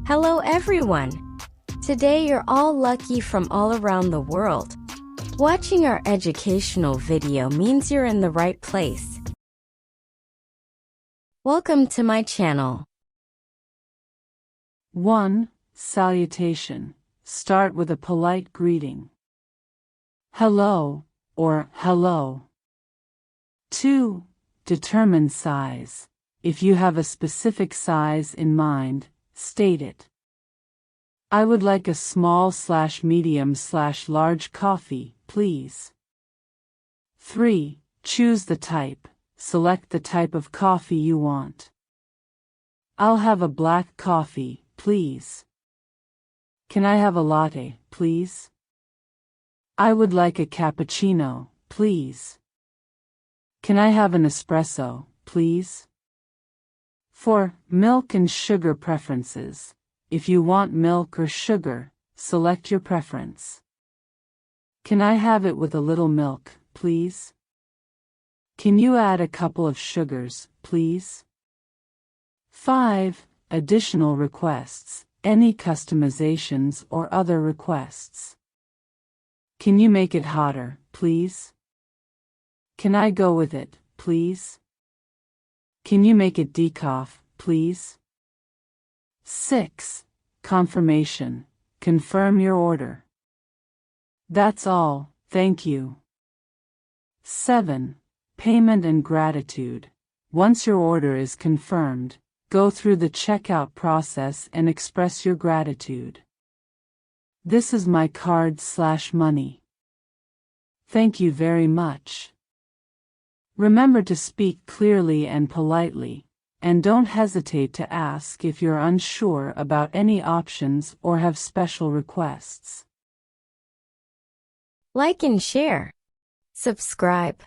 Hello everyone! Today you're all lucky from all around the world. Watching our educational video means you're in the right place. Welcome to my channel. 1. Salutation. Start with a polite greeting. Hello or hello. 2. Determine size. If you have a specific size in mind, state it. I would like a small/medium/large coffee, please. 3. Choose the type. Select the type of coffee you want. I'll have a black coffee, please. Can I have a latte, please? I would like a cappuccino, please. Can I have an espresso, please? 4. Milk and sugar preferences. If you want milk or sugar, select your preference. Can I have it with a little milk, please? Can you add a couple of sugars, please? 5. Additional requests. Any customizations or other requests. Can you make it hotter, please? Can I go with it, please? Can you make it decaf, please? 6. Confirmation. Confirm your order. That's all, thank you. 7. Payment and gratitude. Once your order is confirmed, go through the checkout process and express your gratitude. This is my card/money. Thank you very much. Remember to speak clearly and politely, and don't hesitate to ask if you're unsure about any options or have special requests. Like and share. Subscribe.